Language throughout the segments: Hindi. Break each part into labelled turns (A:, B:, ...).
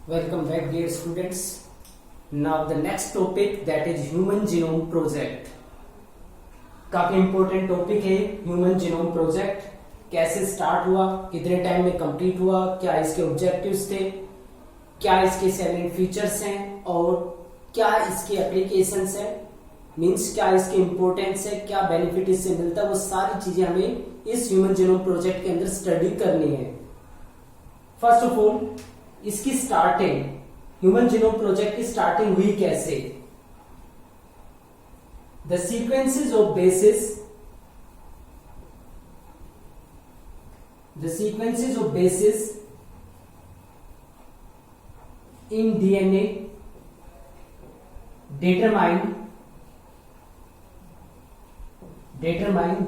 A: Welcome back, dear students. Now the next topic, that is Human Genome Project. काफी इंपॉर्टेंट टॉपिक है ह्यूमन जीनोम प्रोजेक्ट. कैसे स्टार्ट हुआ, कितने टाइम में कंप्लीट हुआ, क्या इसके ऑब्जेक्टिव्स थे, क्या इसके सैलेंट फीचर्स हैं और क्या इसकी एप्लीकेशंस हैं, मींस क्या इसकी इंपॉर्टेंस है, क्या बेनिफिट इससे मिलता है, वो सारी चीजें हमें इस ह्यूमन जीनोम प्रोजेक्ट के अंदर स्टडी करनी है. फर्स्ट ऑफ ऑल, इसकी स्टार्टिंग, ह्यूमन जीनोम प्रोजेक्ट की स्टार्टिंग हुई कैसे? The sequences of basis in DNA determine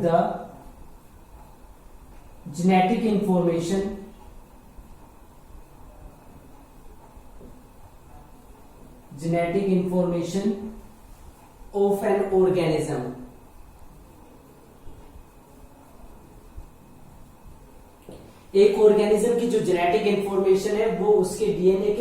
A: the genetic information of an organism. एक ऑर्गेनिज्म की जो जेनेटिक इंफॉर्मेशन है वो उसके डीएनए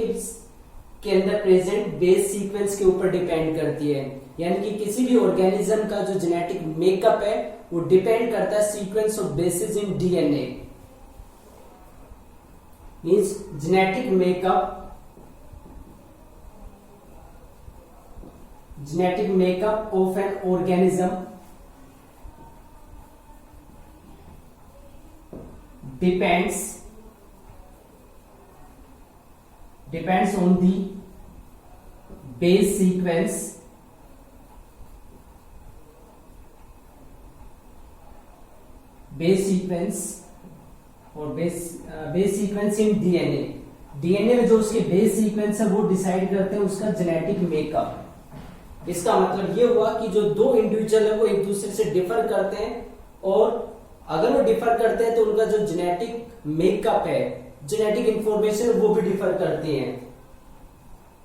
A: के अंदर प्रेजेंट बेस सीक्वेंस के ऊपर डिपेंड करती है. यानी कि किसी भी ऑर्गेनिज्म का जो जेनेटिक मेकअप है वो डिपेंड करता है sequence of basis in DNA. Means genetic makeup of an organism depends on the base sequence और बेस सीक्वेंस इन डीएनए में जो उसके बेस सीक्वेंस है वो डिसाइड करते हैं उसका जेनेटिक मेकअप. इसका मतलब ये हुआ कि जो दो इंडिविजुअल है वो एक दूसरे से डिफर करते हैं और अगर वो डिफर करते हैं तो उनका जो जेनेटिक मेकअप है, जेनेटिक इंफॉर्मेशन वो भी डिफर करती हैं.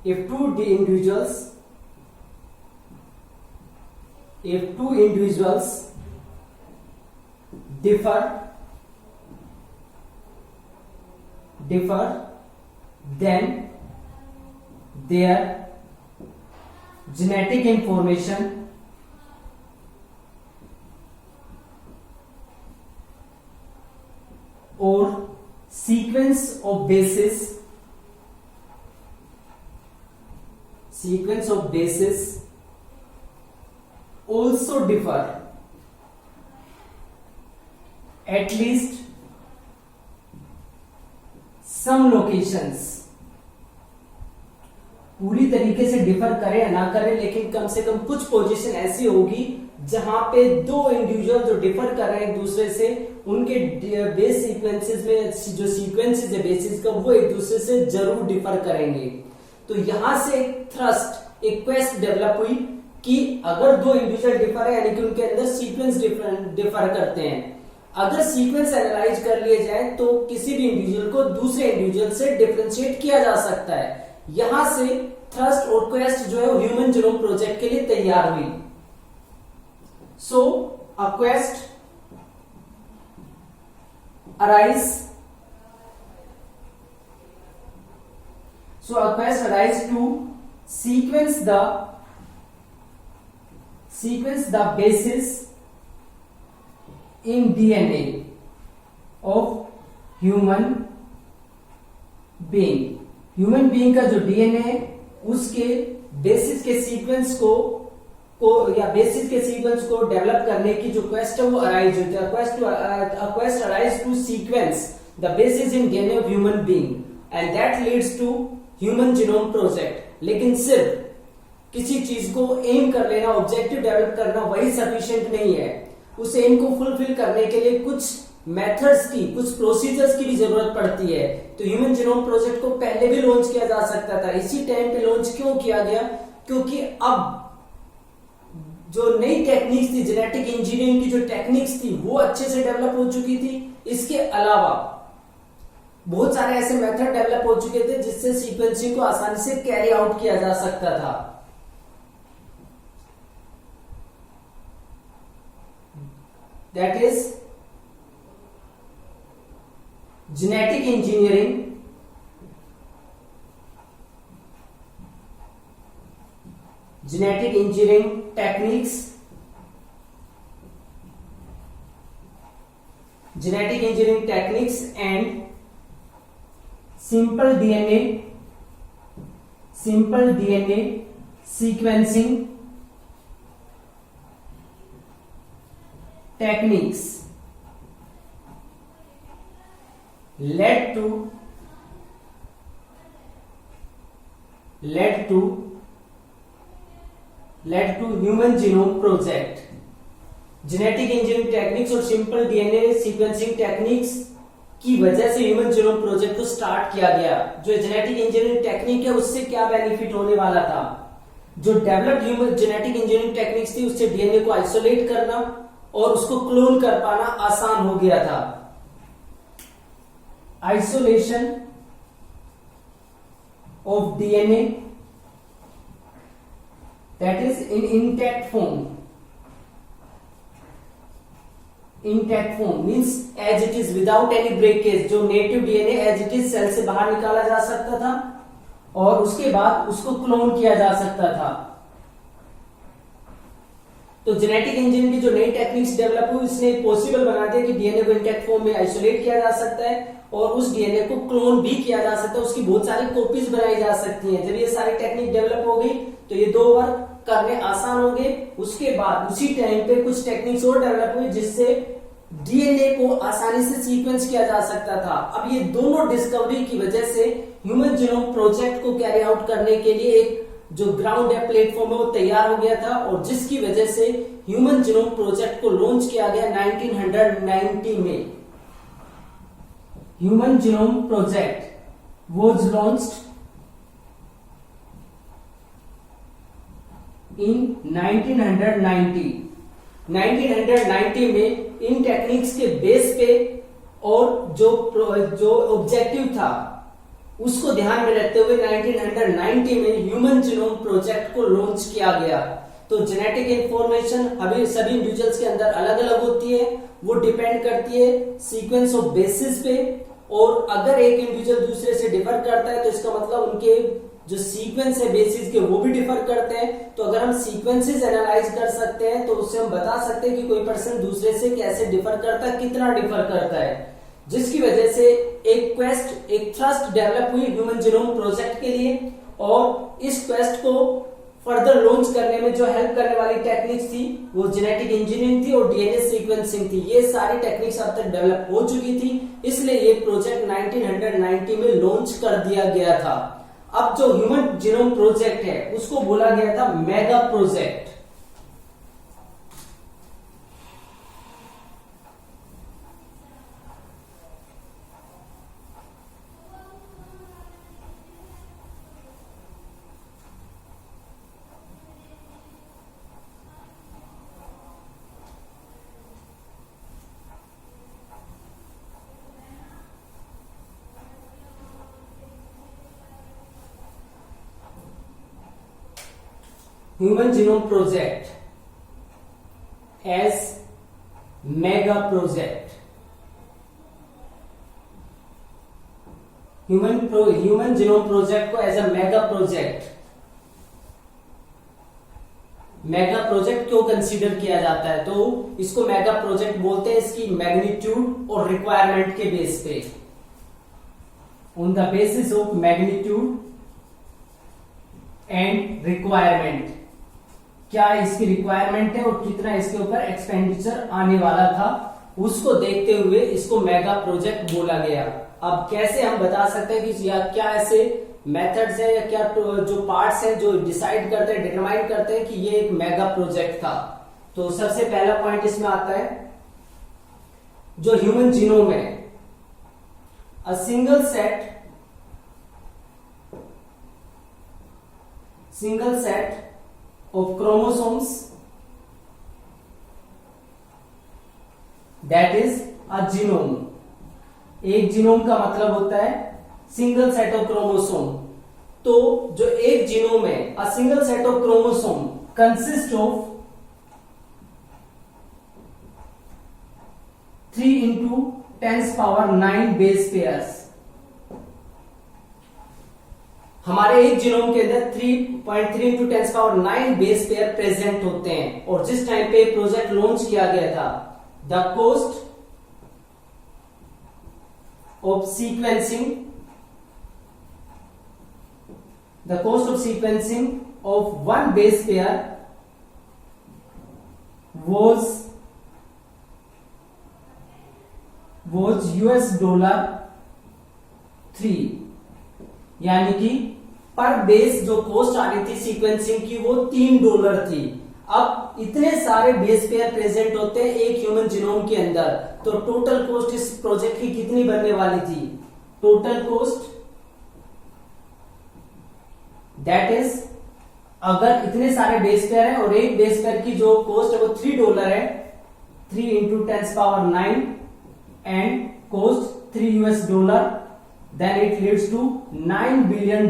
A: if two individuals differ then their genetic information or sequence of bases also differ at least some locations. पूरी तरीके से डिफर करे या ना करे, लेकिन कम से कम कुछ पोजीशन ऐसी होगी जहां पे दो इंडिविजुअल जो डिफर कर रहे हैं एक दूसरे से, उनके बेस सीक्वेंसेस में जो सीक्वेंसेस है बेसिस का वो एक दूसरे से जरूर डिफर करेंगे. तो यहां से एक क्वेस्ट डेवलप हुई कि अगर दो इंडिविजुअल डिफर है यानी कि उनके अंदर सीक्वेंस डिफर करते हैं, अगर सीक्वेंस एनालाइज कर लिए जाए तो किसी भी इंडिविजुअल को दूसरे इंडिविजुअल से डिफरेंशिएट किया जा सकता है. यहां से थ्रस्ट और क्वेस्ट जो है ह्यूमन जीनोम प्रोजेक्ट के लिए तैयार हुई. So a quest arise to sequence the bases in DNA of human being का जो डीएनए है उसके बेसिस के सीक्वेंस को डेवलप करने की जो क्वेस्ट है वो अराइज होती है. Quest arise to sequence the basis in DNA of human being and that leads to human genome project. लेकिन सिर्फ किसी चीज को एम कर लेना, ऑब्जेक्टिव डेवलप करना वही सफिशिएंट नहीं है. उस एम को फुलफिल करने के लिए कुछ मेथड्स की, कुछ प्रोसीजर्स की भी जरूरत पड़ती है. तो ह्यूमन जीनोम प्रोजेक्ट को पहले भी लॉन्च किया जा सकता था. इसी टाइम पे लॉन्च क्यों किया गया? क्योंकि अब जो नई टेक्निक्स थी, जेनेटिक इंजीनियरिंग की जो टेक्निक्स थी वो अच्छे से डेवलप हो चुकी थी. इसके अलावा बहुत सारे ऐसे मेथड डेवलप हो चुके थे जिससे सीक्वेंसिंग को आसानी से कैरी आउट किया जा सकता था. That is genetic engineering genetic engineering techniques, genetic engineering techniques and simple DNA sequencing techniques led to Human Genome Project। Genetic engineering techniques और सिंपल डीएनए सीक्वेंसिंग टेक्निक्स की वजह से ह्यूमन जीनोम प्रोजेक्ट को स्टार्ट किया गया। जो जेनेटिक इंजीनियरिंग टेक्निक है उससे क्या बेनिफिट होने वाला था, जो developed human genetic engineering techniques थी उससे डीएनए को आइसोलेट करना और उसको क्लोन कर पाना आसान हो गया था। Isolation of DNA that is in intact form means as it is without any breakage. जो native DNA as it is cell से बाहर निकाला जा सकता था और उसके बाद उसको क्लोन किया जा सकता था। तो जेनेटिक इंजीनियरिंग की जो नई टेक्निक्स डेवलप हुई उसने पॉसिबल बना दिया कि डीएनए को इंटैक्ट फॉर्म में आइसोलेट किया जा सकता है और उस डीएनए को क्लोन भी किया जा सकता है, उसकी बहुत सारी कॉपीज बनाई जा सकती हैं। जब ये सारी टेक्निक डेवलप हो गई तो ये दो वर्क करने आसान हो गए। उसके बाद उसी टाइम पे कुछ टेक्निक्स और डेवलप हुई जिससे डीएनए को आसानी से सीक्वेंस किया जा सकता था। अब ये दोनों डिस्कवरी की वजह से ह्यूमन जीनोम प्रोजेक्ट को कैरी आउट करने के लिए एक जो ग्राउंड है प्लेटफॉर्म है वो तैयार हो गया था और जिसकी वजह से ह्यूमन जीनोम प्रोजेक्ट को लॉन्च किया गया 1990 में। Human genome project was launched in 1990 में इन टेक्निक्स के बेस पे और जो ऑब्जेक्टिव था उसको ध्यान में रखते हुए 1990 में ह्यूमन जीनोम प्रोजेक्ट को लॉन्च किया गया। तो जेनेटिक इंफॉर्मेशन अभी सभी इंडिविजुअल्स के अंदर अलग अलग होती है, वो डिपेंड करती है सीक्वेंस ऑफ बेसिस पे और अगर एक इंडिविजुअल दूसरे से डिफर करता है तो इसका मतलब उनके जो सीक्वेंस है बेसिस के वो भी डिफर करते हैं। तो अगर हम सीक्वेंसेस एनालाइज कर सकते हैं तो उससे हम बता सकते हैं कि कोई पर्सन दूसरे से कैसे डिफर करता है, कितना डिफर करता है, जिसकी वजह से एक थ्रस्ट डेवलप हुई ह्यूमन जीनोम प्रोजेक्ट के लिए और इस क्वेस्ट को फर्दर लॉन्च करने में जो हेल्प करने वाली टेक्निक्स थी वो जेनेटिक इंजीनियरिंग थी और डीएनए सीक्वेंसिंग थी। ये सारी टेक्निक्स अब तक डेवलप हो चुकी थी, इसलिए ये प्रोजेक्ट 1990 में लॉन्च कर दिया गया था। अब जो ह्यूमन जीनोम प्रोजेक्ट है उसको बोला गया था mega project. Human Genome Project as mega project। Human genome project को एज अ मेगा प्रोजेक्ट क्यों कंसीडर किया जाता है? तो इसको मेगा प्रोजेक्ट बोलते हैं इसकी मैग्नीट्यूड और रिक्वायरमेंट के बेस पे, on the basis of magnitude and requirement, क्या इसकी रिक्वायरमेंट है और कितना इसके ऊपर एक्सपेंडिचर आने वाला था, उसको देखते हुए इसको मेगा प्रोजेक्ट बोला गया। अब कैसे हम बता सकते हैं कि या क्या ऐसे मेथड्स है या क्या जो पार्ट्स हैं जो डिसाइड करते हैं, डिटरमाइन करते हैं कि ये एक मेगा प्रोजेक्ट था? तो सबसे पहला पॉइंट इसमें आता है जो ह्यूमन जीनोम है, a single set of chromosomes that is a genome। एक जीनोम का मतलब होता है सिंगल सेट ऑफ क्रोमोसोम। तो जो एक जीनोम है, a single set of chromosome consist of 3 × 10⁹ base pairs. हमारे एक जीनोम के अंदर 3.3 into 10⁹ बेस पेयर प्रेजेंट होते हैं। और जिस टाइम पे प्रोजेक्ट लॉन्च किया गया था, the cost of sequencing of one base pair was $3, यानी कि पर बेस जो कॉस्ट आ रही थी सीक्वेंसिंग की वो $3 थी। अब इतने सारे बेस पेयर प्रेजेंट होते हैं एक ह्यूमन जीनोम के अंदर, तो टोटल कॉस्ट इस प्रोजेक्ट की कितनी बनने वाली थी? टोटल कॉस्ट दैट इज, अगर इतने सारे बेस पेयर हैं और एक बेस पेयर की जो कॉस्ट है वो $3 है, 3 into 10⁹ and cost $3, then it leads to $9 billion.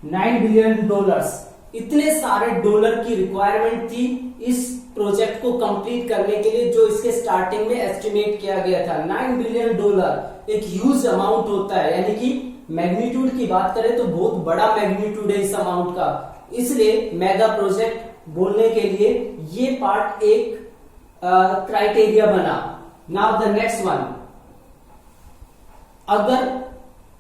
A: $9 billion इतने सारे डॉलर की रिक्वायरमेंट थी इस प्रोजेक्ट को कंप्लीट करने के लिए, जो इसके स्टार्टिंग में एस्टिमेट किया गया था। $9 बिलियन एक ह्यूज अमाउंट होता है, यानी कि मैग्नीट्यूड की बात करें तो बहुत बड़ा मैग्नीट्यूड है इस अमाउंट का। इसलिए मेगा प्रोजेक्ट बोलने के लिए ये पार्ट एक क्राइटेरिया बना। नाउ द नेक्स्ट वन, अगर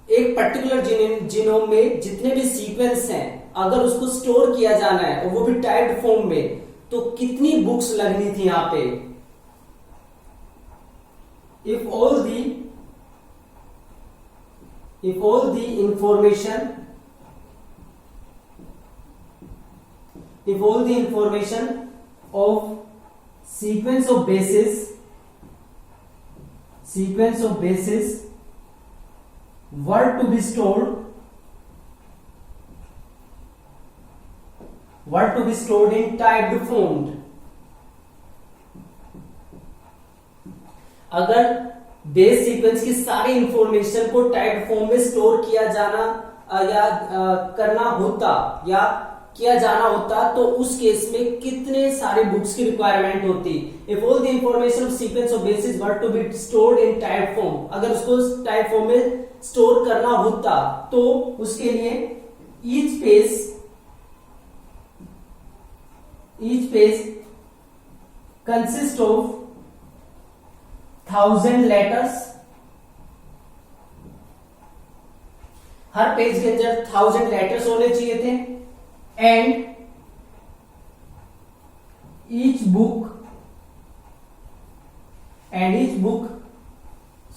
A: एक पर्टिकुलर जीनोम में जितने भी सीक्वेंस हैं अगर उसको स्टोर किया जाना है और वो भी टाइप्ड फॉर्म में, तो कितनी बुक्स लगनी थी यहां पे? If all the information of sequence of bases were to be stored in typed form, अगर बेस सीक्वेंस की सारी इंफॉर्मेशन को टाइप्ड फॉर्म में स्टोर किया जाना या करना होता या किया जाना होता, तो उस केस में कितने सारे बुक्स की रिक्वायरमेंट होती? If all the information of sequence of basis were to be stored in type form, अगर उसको टाइप फॉर्म में स्टोर करना होता तो उसके लिए each page consist of 1000 letters, her page के अंदर 1000 लेटर्स होने चाहिए थे। And each book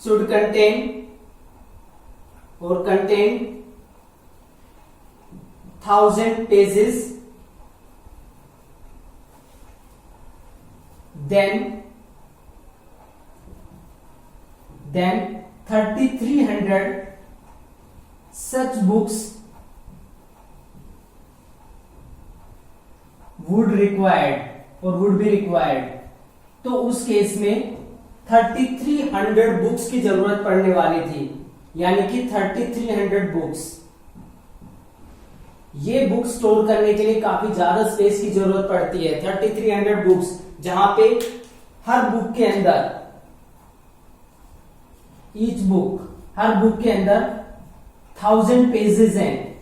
A: should contain 1000 pages, then 3300 such books would be required। तो उस केस में 3300 बुक्स की जरूरत पड़ने वाली थी, यानी कि 3300 बुक्स। ये बुक स्टोर करने के लिए काफी ज्यादा स्पेस की जरूरत पड़ती है। 3300 बुक्स, जहां पे हर बुक के अंदर हर बुक के अंदर 1000 पेजेस हैं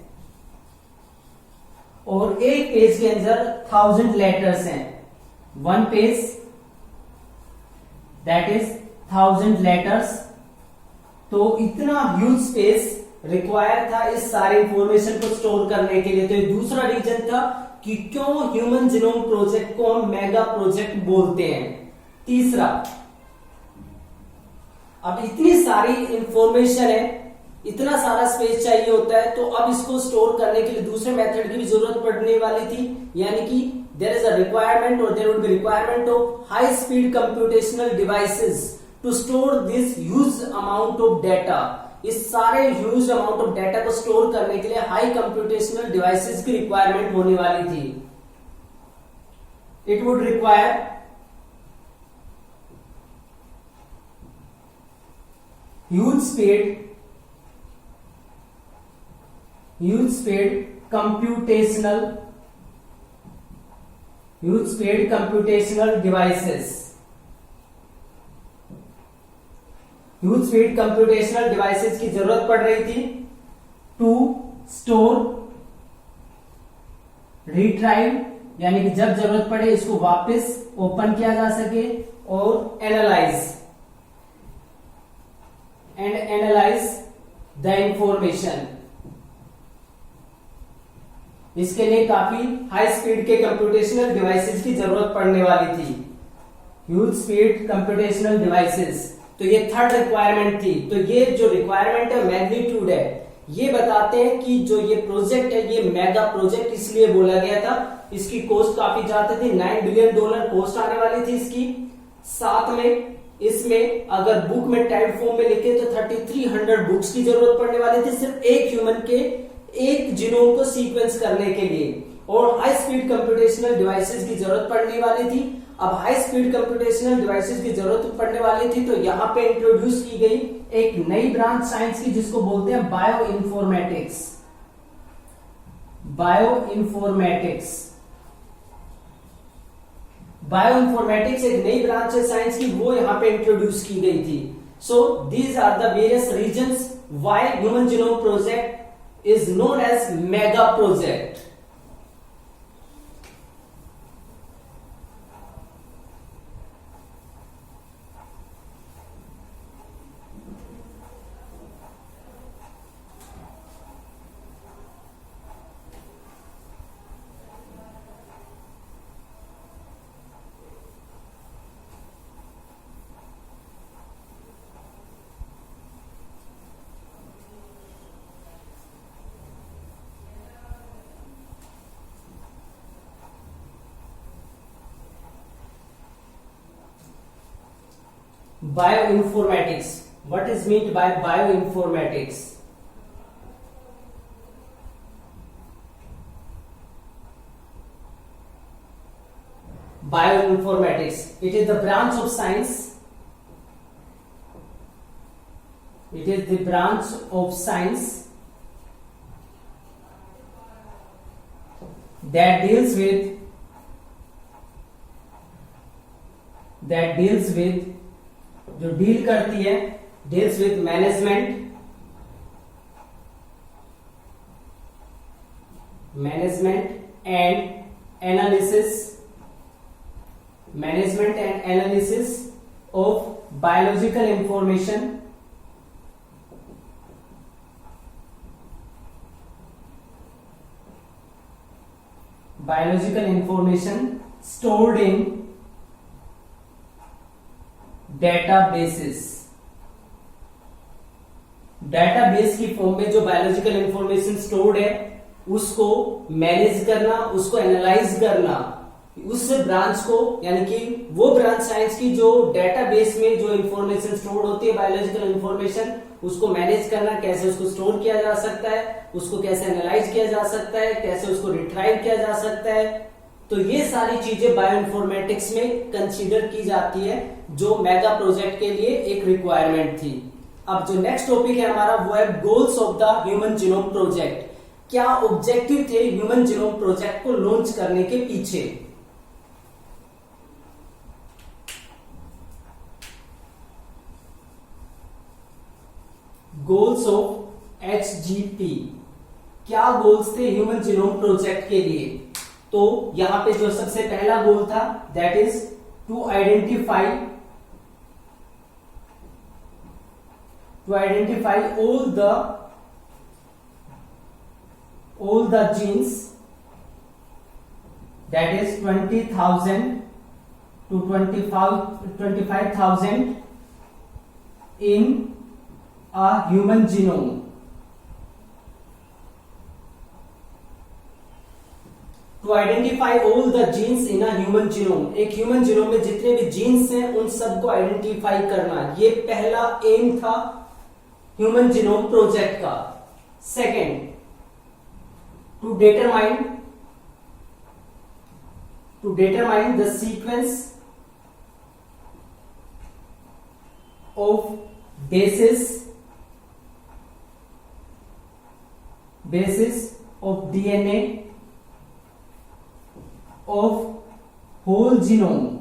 A: और एक पेज के अंदर 1000 लेटर्स हैं। One page that is 1000 letters. तो इतना ह्यूज स्पेस रिक्वायर था इस सारे इंफॉर्मेशन को स्टोर करने के लिए। तो ये दूसरा रीजन था कि क्यों ह्यूमन जीनोम प्रोजेक्ट को हम मेगा प्रोजेक्ट बोलते हैं। तीसरा, अब इतनी सारी इंफॉर्मेशन है, इतना सारा स्पेस चाहिए होता है, तो अब इसको स्टोर करने के लिए दूसरे मेथड की भी जरूरत पड़ने वाली थी, यानी कि देयर इज अ रिक्वायरमेंट और there would be requirement of high speed computational devices to store this huge amount of data. इस सारे ह्यूज अमाउंट ऑफ डाटा को स्टोर करने के लिए हाई कंप्यूटेशनल डिवाइसेस की रिक्वायरमेंट होने वाली थी। It would require huge speed computational devices huge speed computational devices की जरूरत पड़ रही थी टू स्टोर, रिट्राइव, यानी कि जब जरूरत पड़े इसको वापस ओपन किया जा सके, और एनालाइज द इंफॉर्मेशन। इसके लिए काफी हाई स्पीड के कंप्यूटेशनल डिवाइसेस की जरूरत पड़ने वाली थी, ह्यूज स्पीड कंप्यूटेशनल डिवाइसेस। तो ये थर्ड रिक्वायरमेंट थी। तो ये जो रिक्वायरमेंट है, मैग्नीट्यूड है, ये बताते हैं कि जो ये प्रोजेक्ट है ये मेगा प्रोजेक्ट इसलिए बोला गया था। इसकी कॉस्ट काफी ज्यादा थी, $9 बिलियन कॉस्ट आने वाली थी इसकी। साथ में इसमें अगर बुक में टाइप फॉर्म में लिखे तो 3300 बुक्स की जरूरत पड़ने वाली थी सिर्फ एक ह्यूमन के एक जीनोम को सीक्वेंस करने के लिए, और हाई स्पीड कंप्यूटेशनल डिवाइसेस की जरूरत पड़ने वाली थी। अब हाई स्पीड कंप्यूटेशनल डिवाइसेस की जरूरत पड़ने वाली थी तो यहां पे इंट्रोड्यूस की गई एक नई ब्रांच साइंस की जिसको बोलते हैं बायो इन्फॉर्मेटिक्स। बायो इन्फॉर्मेटिक्स एक नई ब्रांच है साइंस की, वो यहां पे इंट्रोड्यूस की गई थी। So these are the various reasons why human genome project is known as mega project. Bioinformatics. What is meant by bioinformatics? Bioinformatics. It is the branch of science. It is the branch of science that deals with जो डील करती है, deals with management and analysis of biological information stored in database की फॉर्म में जो बायोलॉजिकल इंफॉर्मेशन स्टोर्ड है उसको मैनेज करना, उसको एनालाइज करना, उस ब्रांच को, यानी कि वो ब्रांच साइंस की जो डेटाबेस में जो इंफॉर्मेशन स्टोर होती है बायोलॉजिकल इंफॉर्मेशन, उसको मैनेज करना, कैसे उसको स्टोर किया जा सकता है, उसको कैसे एनालाइज किया जा सकता है, कैसे उसको रिट्राइव किया जा सकता है। तो ये सारी चीजें बायोइन्फॉर्मेटिक्स में कंसीडर की जाती है, जो मेगा प्रोजेक्ट के लिए एक रिक्वायरमेंट थी। अब जो नेक्स्ट टॉपिक है हमारा वो है goals of the human genome project. क्या ऑब्जेक्टिव थे ह्यूमन जीनोम प्रोजेक्ट को लॉन्च करने के पीछे? गोल्स ऑफ HGP, क्या गोल्स थे ह्यूमन जीनोम प्रोजेक्ट के लिए? तो यहां पे जो सबसे पहला गोल था that is to identify all the genes, that is 20,000 to 25,000 in a human genome. To identify all the genes in a human genome, एक ह्यूमन जीनोम में जितने भी जीन्स हैं उन सबको आइडेंटिफाई करना, ये पहला एम था ह्यूमन जीनोम प्रोजेक्ट का। Second, to determine the sequence of basis of DNA of whole genome,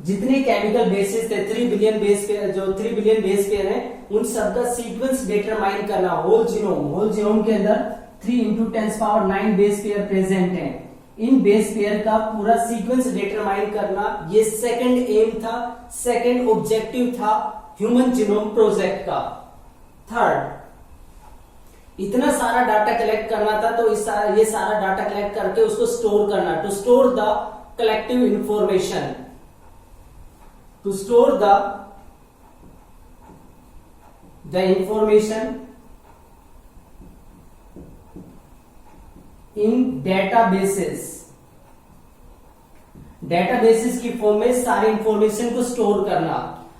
A: जितने केमिकल बेसिस थे 3 बिलियन बेस पेयर, जो 3 बिलियन बेस पेयर है उन सबका सीक्वेंस डिटरमाइन करना। होल जीनोम के अंदर 3 × 10⁹ बेस पेयर प्रेजेंट है। इन बेस पेयर का पूरा सीक्वेंस डिटरमाइन करना ये सेकंड एम था, सेकंड ऑब्जेक्टिव था ह्यूमन जीनोम प्रोजेक्ट का। थर्ड, इतना सारा डाटा कलेक्ट करना था तो ये सारा डाटा कलेक्ट करके उसको स्टोर करना, to store the collective information, to store the information in databases. Databases की फॉर्म में सारी इंफॉर्मेशन को स्टोर करना।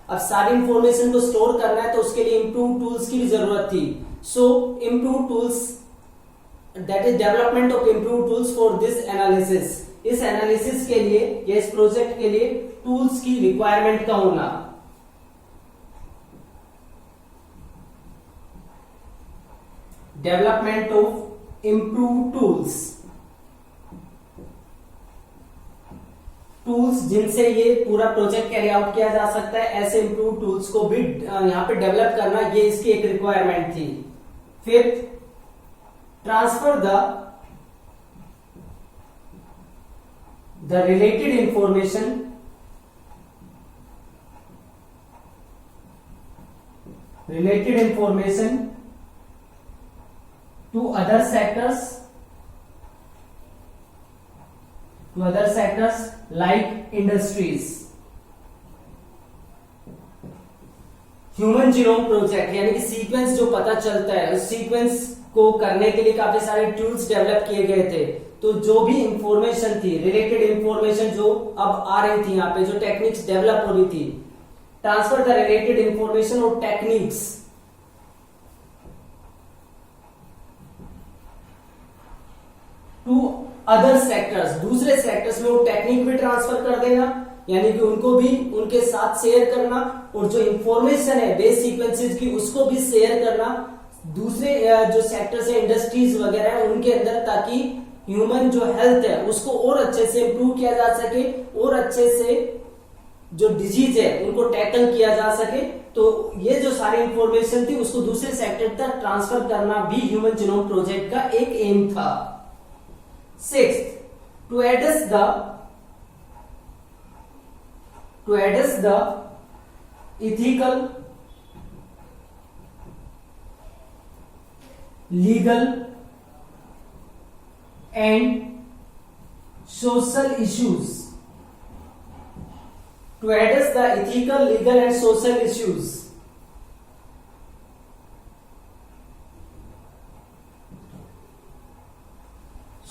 A: अब सारी इंफॉर्मेशन को स्टोर करना है तो उसके लिए इम्प्रूव टूल्स की भी जरूरत थी। So improve tools, that is development of improve tools for this analysis. इस एनालिसिस के लिए या इस प्रोजेक्ट के लिए टूल्स की रिक्वायरमेंट का होना। डेवलपमेंट ऑफ इम्प्रूव टूल्स जिनसे ये पूरा प्रोजेक्ट कैरी आउट किया जा सकता है, ऐसे इम्प्रूव टूल्स को भी यहां पे डेवलप करना, ये इसकी एक रिक्वायरमेंट थी। Fifth, transfer the related information to other sectors like industries। Human genome project यानी कि सीक्वेंस जो पता चलता है, उस सीक्वेंस को करने के लिए काफी सारे टूल्स डेवलप किए गए थे। तो जो भी इंफॉर्मेशन थी, रिलेटेड इंफॉर्मेशन जो अब आ रही थी, यहाँ पे जो टेक्निक्स डेवलप हो रही थी, ट्रांसफर द रिलेटेड इंफॉर्मेशन और टेक्निक्स टू अदर सेक्टर्स। दूसरे सेक्टर्स में वो टेक्निक भी ट्रांसफर कर देना, यानी कि उनको भी उनके साथ शेयर करना, और जो इंफॉर्मेशन है बेस सीक्वेंसेस की उसको भी शेयर करना दूसरे जो सेक्टर्स है, इंडस्ट्रीज वगैरह है उनके अंदर, ताकि ह्यूमन जो हेल्थ है उसको और अच्छे से इंप्रूव किया जा सके और अच्छे से जो डिजीज है उनको टैकल किया जा सके। तो ये जो सारी इंफॉर्मेशन थी उसको दूसरे सेक्टर तक ट्रांसफर करना भी ह्यूमन जीनोम प्रोजेक्ट का एक एम था। Sixth, to address the ethical, legal and social issues, to address the ethical, legal and social issues